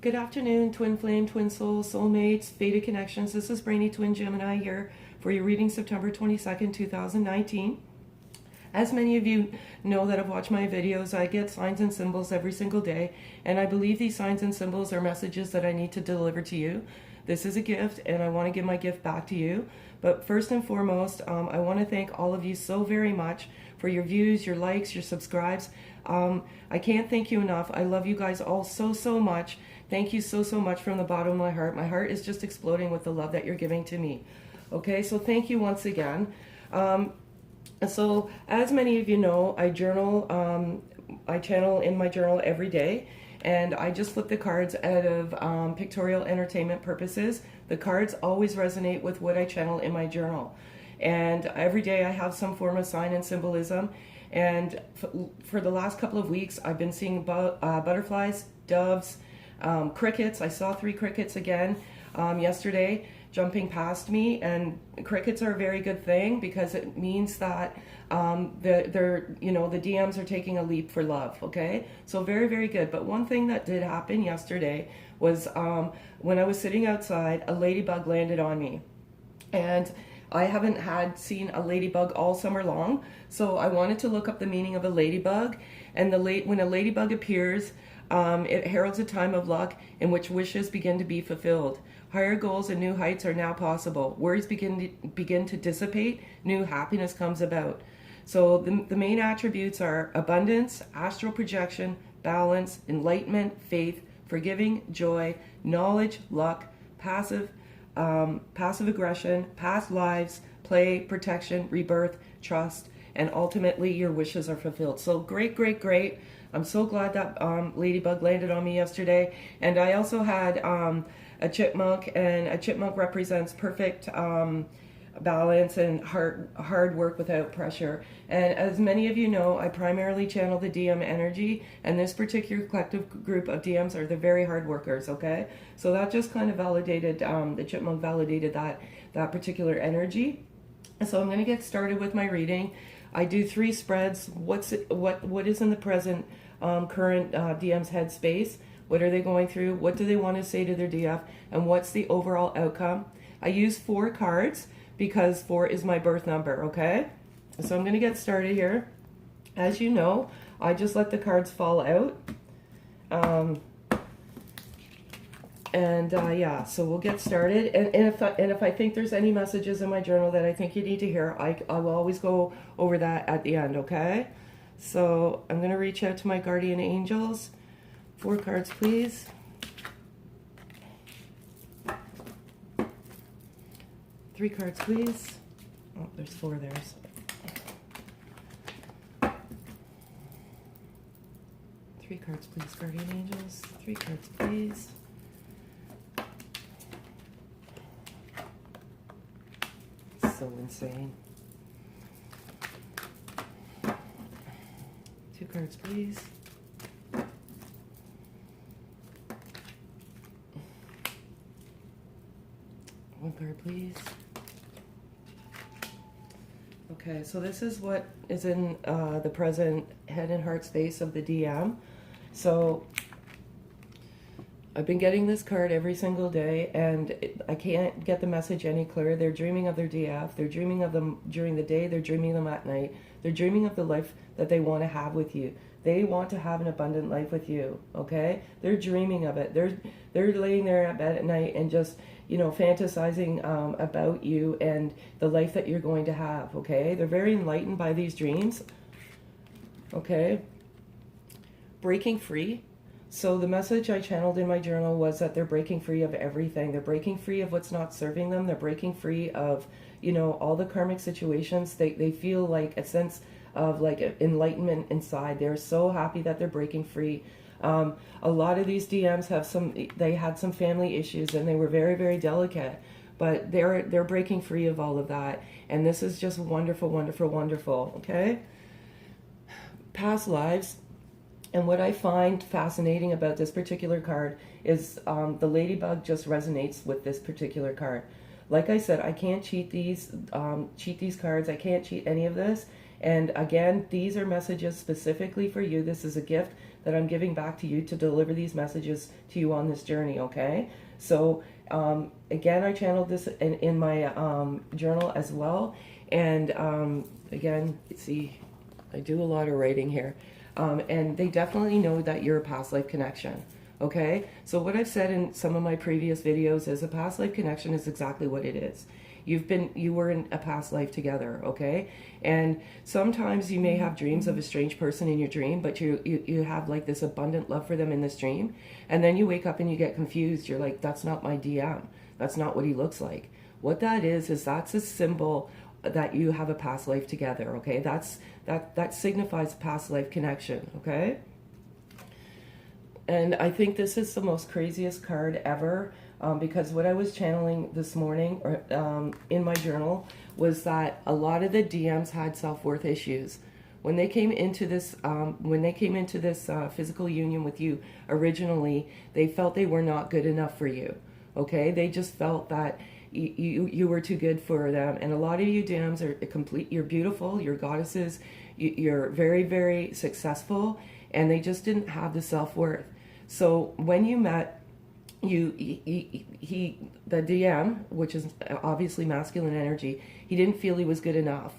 Good afternoon, twin flame, twin soul, soulmates, fated connections. This is Brainy Twin Gemini here for your reading September 22nd, 2019. As many of you know that have watched my videos, I get signs and symbols every single day, and I believe these signs and symbols are messages that I need to deliver to you. This is a gift, and I want to give my gift back to you. But first and foremost, I want to thank all of you so very much for your views, your likes, your subscribes. I can't thank you enough. I love you guys all so much. Thank you so much from the bottom of my heart. My heart is just exploding with the love that you're giving to me. Okay, so thank you once again. So as many of you know, I journal, I channel in my journal every day, and I just flip the cards out of pictorial entertainment purposes. The cards always resonate with what I channel in my journal. And every day I have some form of sign and symbolism. And for the last couple of weeks, I've been seeing butterflies, doves, crickets. I saw 3 crickets again yesterday jumping past me, and crickets are a very good thing because it means that the DMs are taking a leap for love. Okay, so very good. But one thing that did happen yesterday was when I was sitting outside, a ladybug landed on me, and I haven't seen a ladybug all summer long, so I wanted to look up the meaning of a ladybug. And when a ladybug appears, it heralds a time of luck in which wishes begin to be fulfilled. Higher goals and new heights are now possible. Worries begin to dissipate. New happiness comes about. So the main attributes are abundance, astral projection, balance, enlightenment, faith, forgiving, joy, knowledge, luck, passive aggression, past lives, play, protection, rebirth, trust, and ultimately your wishes are fulfilled. So great. I'm so glad that ladybug landed on me yesterday. And I also had a chipmunk, and a chipmunk represents perfect balance and hard work without pressure. And as many of you know, I primarily channel the DM energy, and this particular collective group of DMs are the very hard workers. Okay, so that just kind of validated, the chipmunk validated that particular energy. So I'm going to get started with my reading. I do 3 spreads. What is in the present current DM's headspace? What are they going through? What do they want to say to their DF? And what's the overall outcome? I use 4 cards because 4 is my birth number, okay? So I'm going to get started here. As you know, I just let the cards fall out. Yeah, so we'll get started. And if I think there's any messages in my journal that I think you need to hear, I will always go over that at the end, okay? So I'm going to reach out to my guardian angels. 4 cards, please. 3 cards, please. Oh, there's 4 there. 3 cards, please, guardian angels. 3 cards, please. So insane. 2 cards, please. 1 card, please. Okay, so this is what is in the present head and heart space of the DM. So I've been getting this card every single day, and I can't get the message any clearer. They're dreaming of their DF. They're dreaming of them during the day. They're dreaming of them at night. They're dreaming of the life that they want to have with you. They want to have an abundant life with you, okay? They're dreaming of it. They're laying there at bed at night and just, fantasizing about you and the life that you're going to have, okay? They're very enlightened by these dreams, okay? Breaking free. So the message I channeled in my journal was that they're breaking free of everything. They're breaking free of what's not serving them. They're breaking free of, all the karmic situations. They feel like a sense of like enlightenment inside. They're so happy that they're breaking free. A lot of these DMs had some family issues, and they were very delicate, but they're breaking free of all of that. And this is just wonderful, okay? Past lives. And what I find fascinating about this particular card is the ladybug just resonates with this particular card. Like I said, I can't cheat these cards. I can't cheat any of this. And again, these are messages specifically for you. This is a gift that I'm giving back to you to deliver these messages to you on this journey, okay? So again, I channeled this in my journal as well. And again, see, I do a lot of writing here. And they definitely know that you're a past life connection. Okay, so what I've said in some of my previous videos is a past life connection is exactly what it is. You were in a past life together, okay? And sometimes you may have dreams of a strange person in your dream, but you have like this abundant love for them in this dream. And then you wake up and you get confused. You're like, that's not my DM. That's not what he looks like. What that is that's a symbol that you have a past life together, okay? That signifies past life connection, okay? And I think this is the most craziest card ever, because what I was channeling this morning in my journal was that a lot of the DMs had self-worth issues. When they came into this, physical union with you originally, they felt they were not good enough for you. Okay, they just felt that you were too good for them. And a lot of you DMs are complete. You're beautiful. You're goddesses. You're very, very successful, and they just didn't have the self-worth. So when you met, the DM, which is obviously masculine energy, he didn't feel he was good enough,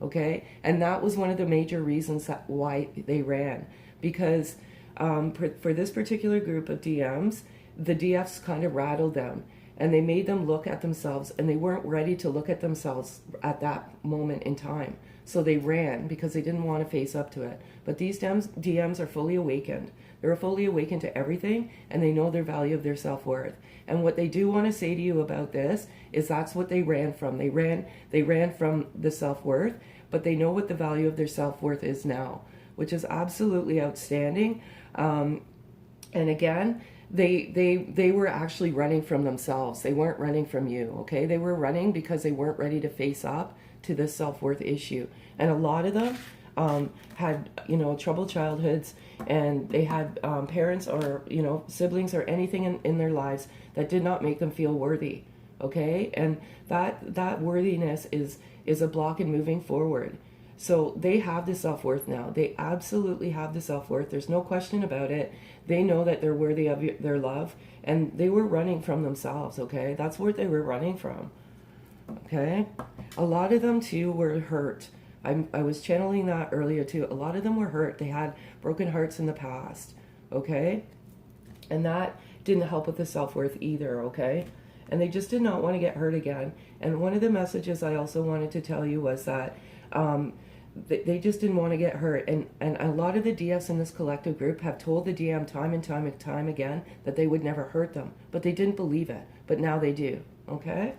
okay? And that was one of the major reasons why they ran. Because for this particular group of DMs, the DFs kind of rattled them, and they made them look at themselves, and they weren't ready to look at themselves at that moment in time. So they ran because they didn't want to face up to it. But these DMs are fully awakened. They're fully awakened to everything, and they know their value of their self-worth. And what they do want to say to you about this is that's what they ran from. They ran from the self-worth, but they know what the value of their self-worth is now, which is absolutely outstanding. And again, they were actually running from themselves. They weren't running from you, okay? They were running because they weren't ready to face up to this self-worth issue. And a lot of them had, troubled childhoods, and they had parents or, siblings or anything in their lives that did not make them feel worthy, okay? And that worthiness is a block in moving forward. So they have the self-worth now. They absolutely have the self-worth. There's no question about it. They know that they're worthy of their love, and they were running from themselves, okay? That's what they were running from, okay? A lot of them, too, were hurt. I was channeling that earlier, too. A lot of them were hurt. They had broken hearts in the past, okay? And that didn't help with the self-worth either, okay? And they just did not want to get hurt again. And one of the messages I also wanted to tell you was that they just didn't want to get hurt. And a lot of the DFs in this collective group have told the DM time and time and time again that they would never hurt them. But they didn't believe it. But now they do, okay?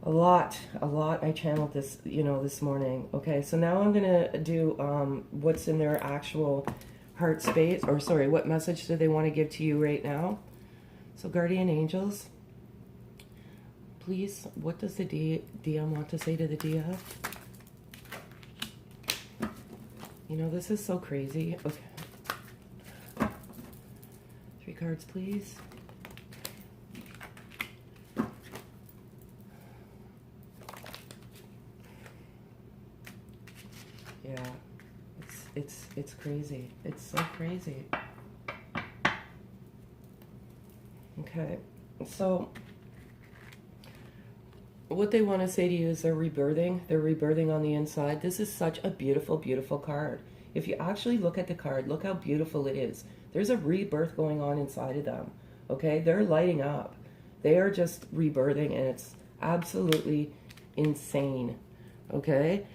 A lot I channeled this, this morning. Okay, so now I'm going to do what's in their actual heart space, or sorry, what message do they want to give to you right now? So guardian angels, please, what does the DM want to say to the DF? This is so crazy. Okay. 3 cards, please. Yeah, it's crazy. It's so crazy. Okay, so what they want to say to you is they're rebirthing. They're rebirthing on the inside. This is such a beautiful, beautiful card. If you actually look at the card, look how beautiful it is. There's a rebirth going on inside of them. Okay, they're lighting up. They are just rebirthing, and it's absolutely insane. Okay.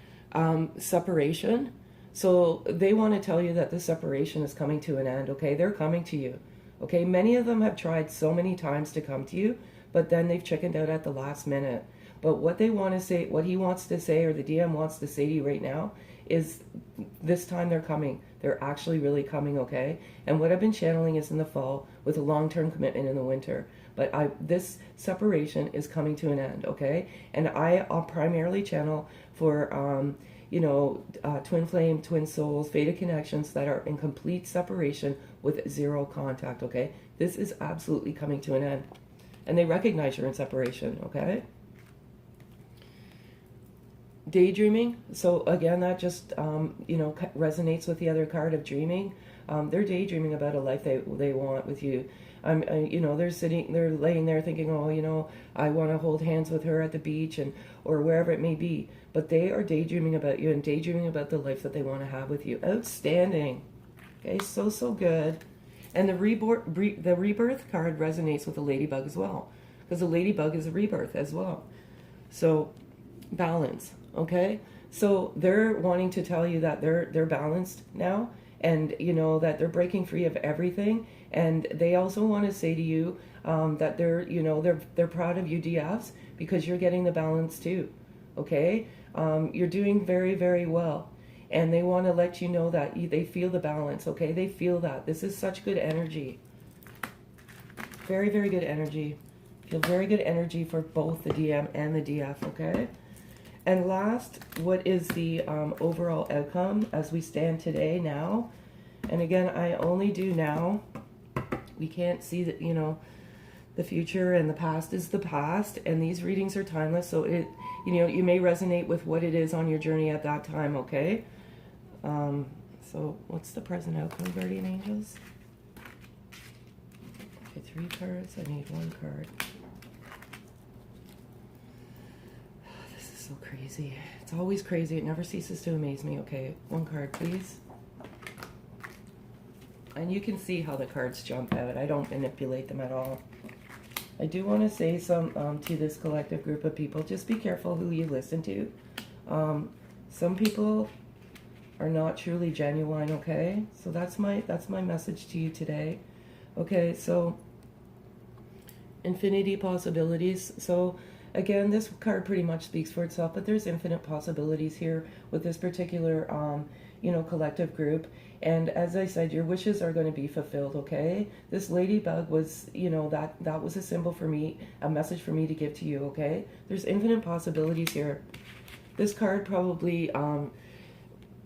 Separation. So they want to tell you that the separation is coming to an end, okay? They're coming to you, okay? Many of them have tried so many times to come to you, but then they've chickened out at the last minute. But what they want to say, what he wants to say, or the DM wants to say to you right now, is this time they're coming. They're actually really coming, okay? And what I've been channeling is in the fall with a long-term commitment in the winter. But this separation is coming to an end, okay? And I'll primarily channel for, twin flame, twin souls, fated connections that are in complete separation with 0 contact, okay? This is absolutely coming to an end. And they recognize you're in separation, okay? Daydreaming. So again, that just, resonates with the other card of dreaming. They're daydreaming about a life they want with you. You know, they're laying there thinking, oh, you know, I want to hold hands with her at the beach and or wherever it may be. But they are daydreaming about you and daydreaming about the life that they want to have with you. Outstanding. Okay, so good. And the rebirth card resonates with the ladybug as well, because the ladybug is a rebirth as well. So balance. Okay, so they're wanting to tell you that they're balanced now, and you know that they're breaking free of everything. And they also want to say to you that they're proud of you, DFs, because you're getting the balance too. Okay, you're doing very, very well, and they want to let you know that they feel the balance. Okay, they feel that this is such good energy. Very, very good energy. Feel very good energy for both the DM and the DF. Okay. And last, what is the overall outcome as we stand today now? And again, I only do now. We can't see that, you know, the future and the past is the past, and these readings are timeless. So it, you know, you may resonate with what it is on your journey at that time. Okay. So what's the present outcome, guardian angels? Okay, 3 cards. I need 1 card. This is so crazy. It's always crazy. It never ceases to amaze me. Okay, 1 card, please. And you can see how the cards jump out. I don't manipulate them at all. I do want to say some to this collective group of people. Just be careful who you listen to. Some people are not truly genuine. Okay, so that's my message to you today. Okay, so infinity possibilities. So again, this card pretty much speaks for itself, but there's infinite possibilities here with this particular you know, collective group. And as I said, your wishes are going to be fulfilled. Okay, this ladybug was, you know, that was a symbol for me, a message for me to give to you. Okay, there's infinite possibilities here. This card probably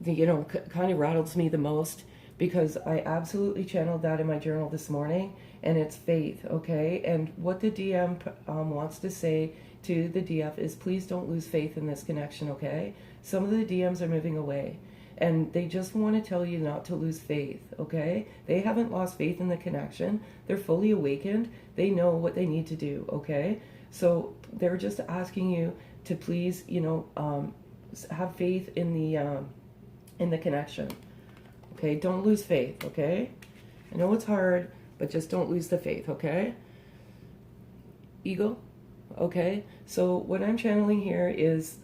you know, kind of rattles me the most, because I absolutely channeled that in my journal this morning, and it's faith. Okay, and what the DM wants to say to the DF is, please don't lose faith in this connection. Okay, some of the DMs are moving away, and they just want to tell you not to lose faith. Okay, they haven't lost faith in the connection. They're fully awakened. They know what they need to do. Okay, so they're just asking you to please, you know, have faith in the connection. Okay, don't lose faith. Okay, I know it's hard, but just don't lose the faith. Okay, ego. Okay, so what I'm channeling here is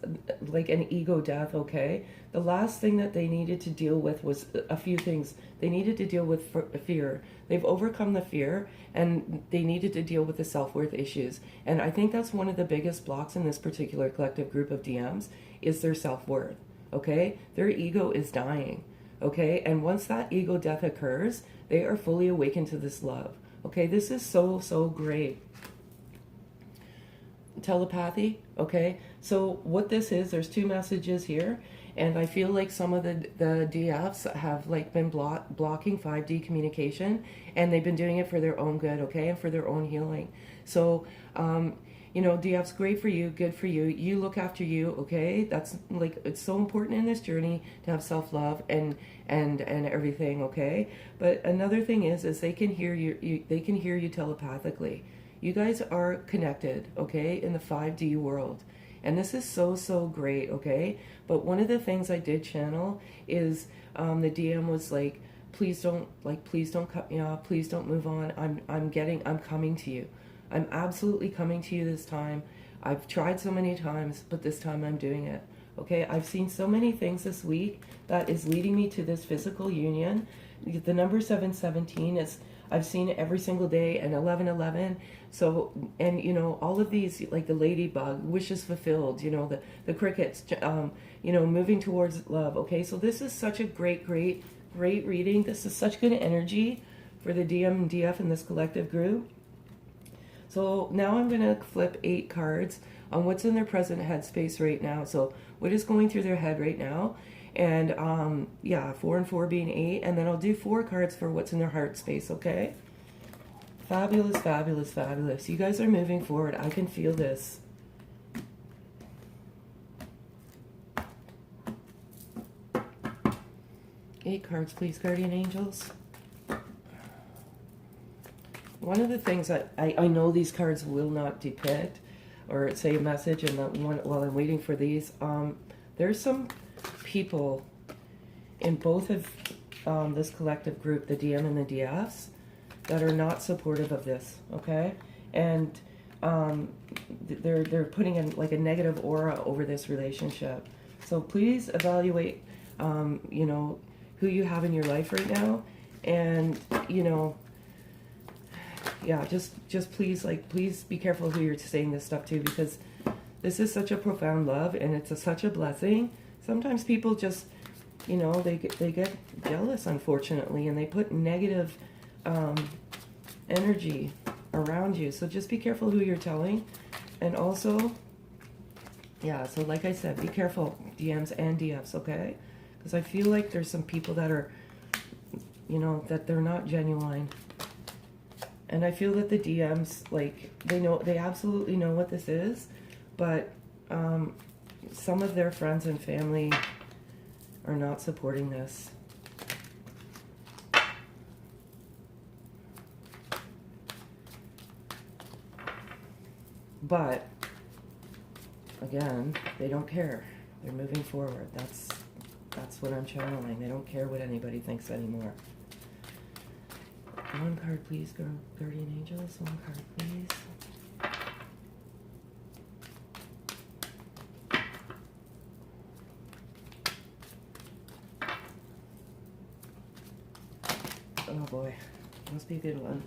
like an ego death. Okay, the last thing that they needed to deal with was a few things. They needed to deal with fear. They've overcome the fear, and they needed to deal with the self-worth issues. And I think that's one of the biggest blocks in this particular collective group of DMs is their self-worth. Okay, their ego is dying. Okay, and once that ego death occurs, they are fully awakened to this love. Okay, this is so great. Telepathy. Okay, so what this is, there's 2 messages here, and I feel like some of the DFs have like been blocking 5D communication, and they've been doing it for their own good. Okay, and for their own healing. So you know, DF's great for you, good for you. You look after you. Okay, that's like, it's so important in this journey to have self-love and everything. Okay, but another thing is they can hear you. They can hear you telepathically. You guys are connected, okay, in the 5D world. And this is so great, okay? But one of the things I did channel is the DM was like, please don't cut me off, please don't move on. I'm coming to you. I'm absolutely coming to you this time. I've tried so many times, but this time I'm doing it. Okay, I've seen so many things this week that is leading me to this physical union. The number 717 is, I've seen it every single day, and 1111. So, and you know, all of these, like the ladybug, wishes fulfilled, you know, the crickets, you know, moving towards love. Okay, so this is such a great reading. This is such good energy for the DM and DF in this collective group. So now I'm going to flip 8 cards on what's in their present headspace right now. So what is going through their head right now. And yeah, 4 and 4 being 8. And then I'll do 4 cards for what's in their heart space, okay? Fabulous, fabulous, fabulous. You guys are moving forward. I can feel this. Eight cards, please, guardian angels. one of the things that I know these cards will not depict or say a message, and that one, while I'm waiting for these, there's some people in both of this collective group, the DM and the DFs, that are not supportive of this, okay? And they're putting in like a negative aura over this relationship. So please evaluate, you know, who you have in your life right now, and you know, yeah, just please, like, please be careful who you're saying this stuff to, because this is such a profound love, and it's such a blessing. Sometimes people just, you know, they get jealous, unfortunately, and they put negative energy around you. So just be careful who you're telling. And also, yeah, so like I said, be careful, DMs and DFs, okay? Because I feel like there's some people that are, you know, that they're not genuine. And I feel that the DMs, like, they absolutely know what this is, but some of their friends and family are not supporting this. But again, they don't care. They're moving forward. That's what I'm channeling. They don't care what anybody thinks anymore. One card, please, guardian angels. One card, please. Oh boy, must be a good one.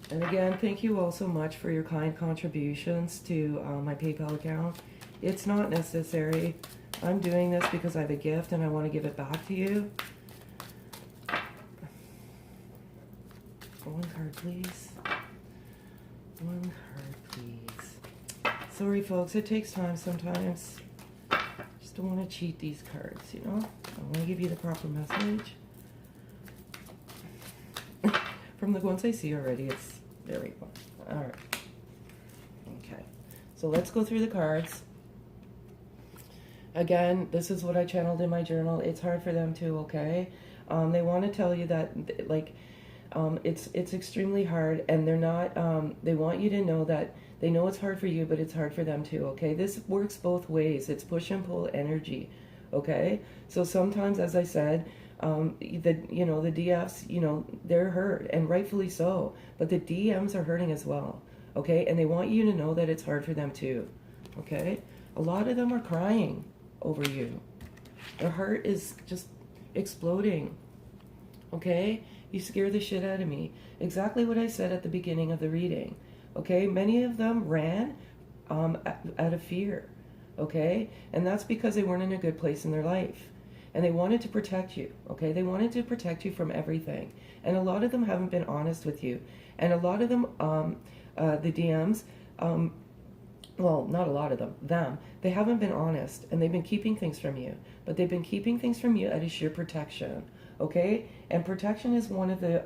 And again, thank you all so much for your kind contributions to my PayPal account. It's not necessary. I'm doing this because I have a gift and I want to give it back to you. One card, please. One card, please. Sorry, folks, it takes time sometimes. Just don't want to cheat these cards, you know? I want to give you the proper message. From the ones I see already, it's very fun. All right. Okay. So let's go through the cards. Again, this is what I channeled in my journal. It's hard for them too, okay? They want to tell you that, like, it's extremely hard, and they're not, they want you to know that they know it's hard for you, but it's hard for them too, okay? This works both ways. It's push and pull energy, okay? So sometimes, as I said, the DFs, you know, they're hurt, and rightfully so, but the DMs are hurting as well, okay? And they want you to know that it's hard for them too, okay? A lot of them are crying over you. Their heart is just exploding, okay? You scare the shit out of me. Exactly what I said at the beginning of the reading, okay? Many of them ran out of fear, okay? And that's because they weren't in a good place in their life. And they wanted to protect you, okay? They wanted to protect you from everything. And a lot of them haven't been honest with you. And a lot of them, the DMs, well, not a lot of them, they haven't been honest. And they've been keeping things from you. But they've been keeping things from you out of sheer protection, okay? And protection is one of the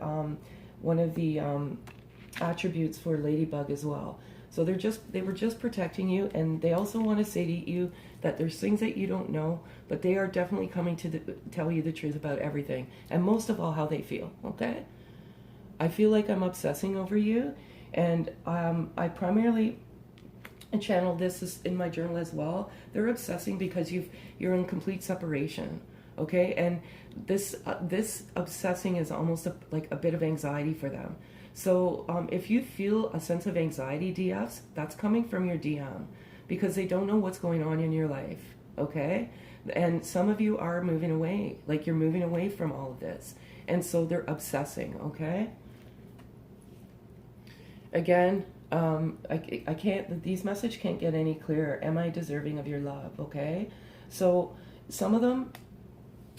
attributes for Ladybug as well. So they were just protecting you, and they also want to say to you that there's things that you don't know, but they are definitely coming to tell you the truth about everything, and most of all, how they feel, okay? I feel like I'm obsessing over you, and I primarily channel this in my journal as well. They're obsessing because you're in complete separation, okay? And this obsessing is almost like a bit of anxiety for them. So if you feel a sense of anxiety, DFs, that's coming from your DM, because they don't know what's going on in your life, okay? And some of you are moving away, like you're moving away from all of this. And so they're obsessing, okay? Again, I can't, these messages can't get any clearer. Am I deserving of your love, okay? So some of them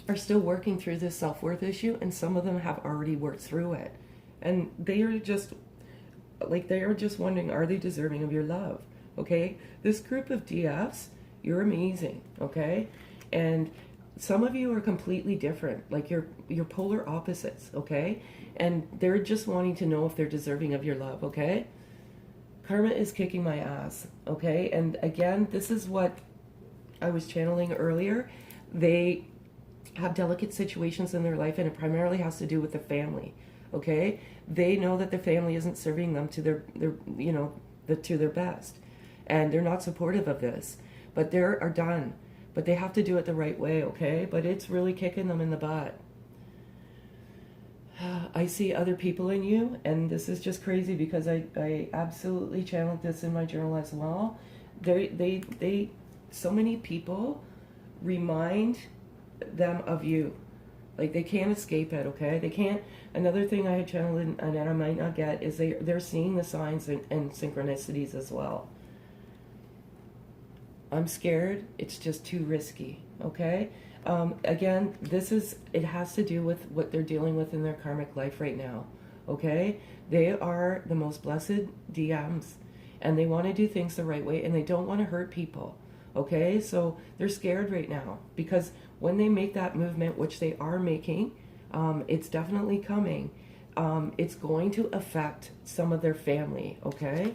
are still working through this self-worth issue, and some of them have already worked through it. And they are just wondering, are they deserving of your love? Okay? This group of DFs, you're amazing, okay? And some of you are completely different, like you're polar opposites, okay? And they're just wanting to know if they're deserving of your love, okay? Karma is kicking my ass, okay? And again, this is what I was channeling earlier. They have delicate situations in their life, and it primarily has to do with the family. okay? They know that their family isn't serving them to their you know, to their best. And they're not supportive of this. But they are done. But they have to do it the right way, okay? But it's really kicking them in the butt. I see other people in you, and this is just crazy because I absolutely channeled this in my journal as well. So many people remind them of you. Like, they can't escape it, okay? They can't. Another thing I had channeled in, and I might not get, is they're seeing the signs and synchronicities as well. I'm scared. It's just too risky, okay? Again, it has to do with what they're dealing with in their karmic life right now, okay? They are the most blessed DMs, and they want to do things the right way, and they don't want to hurt people, okay? So they're scared right now, because when they make that movement, which they are making, it's definitely coming. It's going to affect some of their family, okay?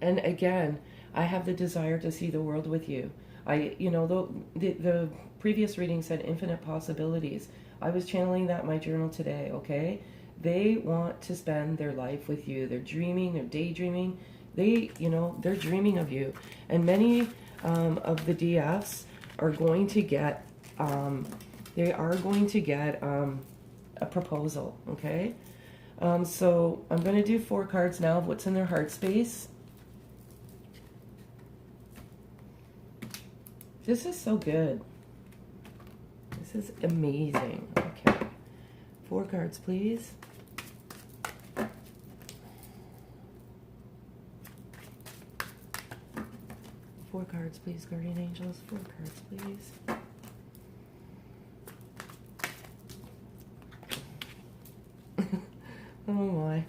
And again, I have the desire to see the world with you. You know, the previous reading said infinite possibilities. I was channeling that in my journal today, okay? They want to spend their life with you. They're dreaming, they're daydreaming. They're dreaming of you. And many of the DFs are going to get, a proposal, okay? So I'm going to do 4 cards now of what's in their heart space. This is so good. This is amazing. Okay. 4 cards, please. 4 cards, please, guardian angels. 4 cards, please. Oh my.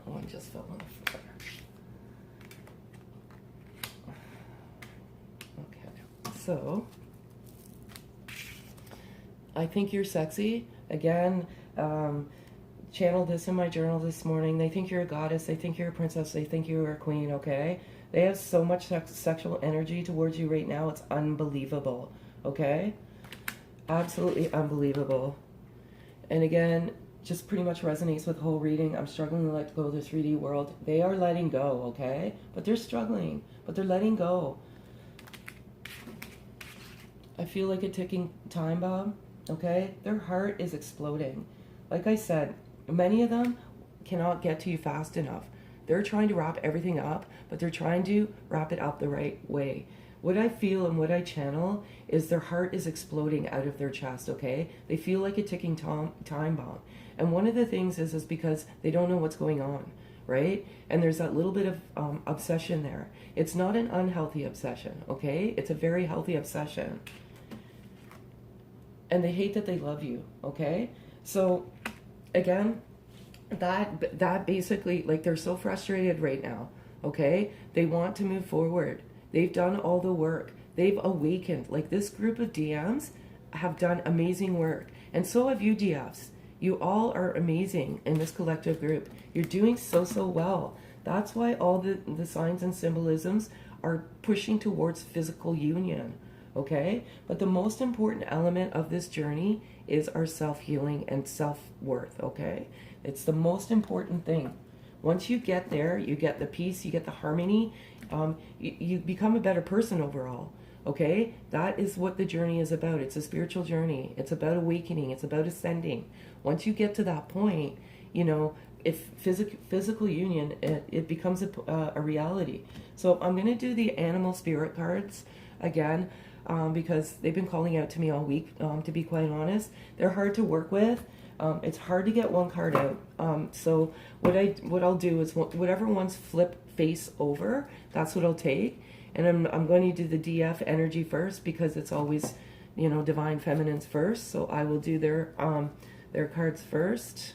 One just fell on the floor. Okay, so I think you're sexy. Again, channeled this in my journal this morning. They think you're a goddess. They think you're a princess. They think you're a queen, okay? They have so much sexual energy towards you right now. It's unbelievable, okay? Absolutely unbelievable. And again, just pretty much resonates with the whole reading. I'm struggling to let go of the 3D world. They are letting go, okay? But they're struggling, but they're letting go. I feel like a ticking time bomb, okay? Their heart is exploding. Like I said, many of them cannot get to you fast enough. They're trying to wrap everything up, but they're trying to wrap it up the right way. What I feel and what I channel is their heart is exploding out of their chest, okay? They feel like a ticking time bomb. And one of the things is because they don't know what's going on, right? And there's that little bit of obsession there. It's not an unhealthy obsession, okay? It's a very healthy obsession. And they hate that they love you, okay? So, again, that basically, like, they're so frustrated right now, okay? They want to move forward. They've done all the work. They've awakened. Like, this group of DMs have done amazing work. And so have you, DFs. You all are amazing in this collective group. You're doing so well. That's why all the signs and symbolisms are pushing towards physical union, okay? But the most important element of this journey is our self-healing and self-worth, okay? It's the most important thing. Once you get there, you get the peace, you get the harmony, you become a better person overall, okay? That is what the journey is about. It's a spiritual journey. It's about awakening. It's about ascending. Once you get to that point, you know, if physical union, it becomes a reality. So I'm going to do the animal spirit cards again, because they've been calling out to me all week, to be quite honest. They're hard to work with. It's hard to get one card out. So what I'll do is whatever ones flip face over, that's what I'll take. And I'm going to do the DF energy first because it's always, you know, divine feminines first. So I will do their cards first.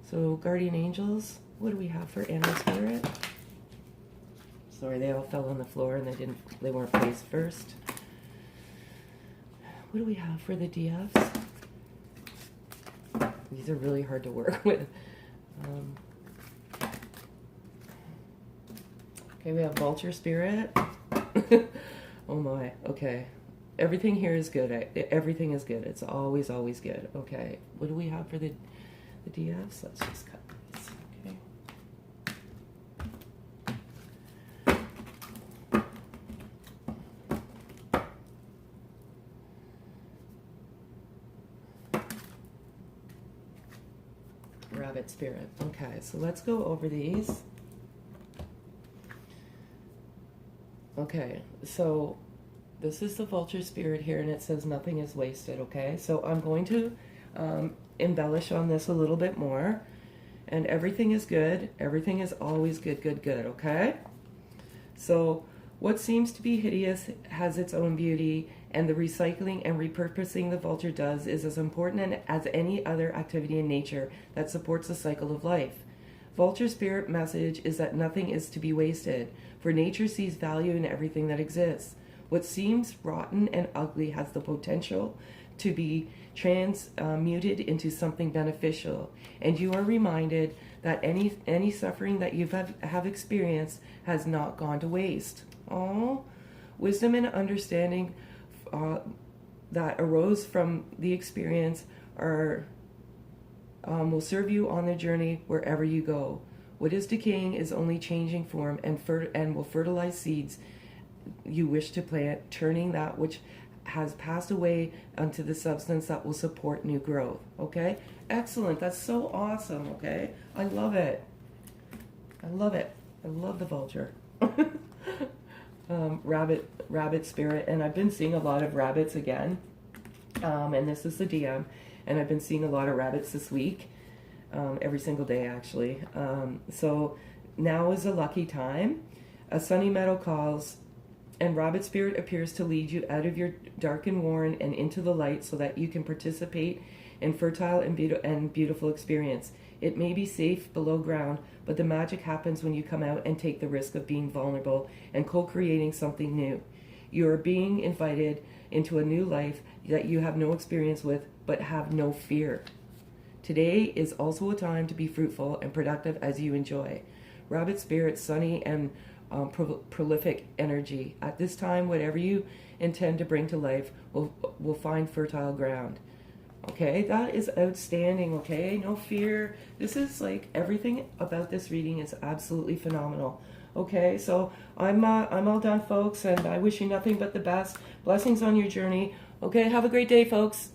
So guardian angels, what do we have for animal spirit? Sorry, they all fell on the floor and they weren't placed first. What do we have for the DFs? These are really hard to work with. Okay, we have vulture spirit. Oh my, okay. Everything here is good. Everything is good. It's always, always good. Okay, what do we have for the DFs? Let's just cut these. Okay. Rabbit spirit. Okay, so let's go over these. Okay, so this is the vulture spirit here, and it says nothing is wasted, okay? So I'm going to embellish on this a little bit more, and everything is good. Everything is always good, good, good, okay? So what seems to be hideous has its own beauty, and the recycling and repurposing the vulture does is as important as any other activity in nature that supports the cycle of life. Vulture spirit message is that nothing is to be wasted, for nature sees value in everything that exists. What seems rotten and ugly has the potential to be transmuted into something beneficial, and you are reminded that any suffering that you have experienced has not gone to waste. Oh, wisdom and understanding that arose from the experience will serve you on the journey wherever you go. What is decaying is only changing form and will fertilize seeds you wish to plant, turning that which has passed away onto the substance that will support new growth. Okay? Excellent. That's so awesome. Okay? I love it. I love it. I love the vulture. Rabbit spirit. And I've been seeing a lot of rabbits again. And this is the DM. And I've been seeing a lot of rabbits this week. Every single day, actually. So now is a lucky time. A sunny meadow calls, and rabbit spirit appears to lead you out of your dark and worn and into the light so that you can participate in fertile and beautiful experience. It may be safe below ground, but the magic happens when you come out and take the risk of being vulnerable and co-creating something new. You are being invited into a new life that you have no experience with, but have no fear. Today is also a time to be fruitful and productive as you enjoy. Rabbit spirit, sunny and prolific energy. At this time, whatever you intend to bring to life will find fertile ground. Okay, that is outstanding. Okay, no fear. This is like everything about this reading is absolutely phenomenal. Okay, so I'm all done, folks, and I wish you nothing but the best. Blessings on your journey. Okay, have a great day, folks.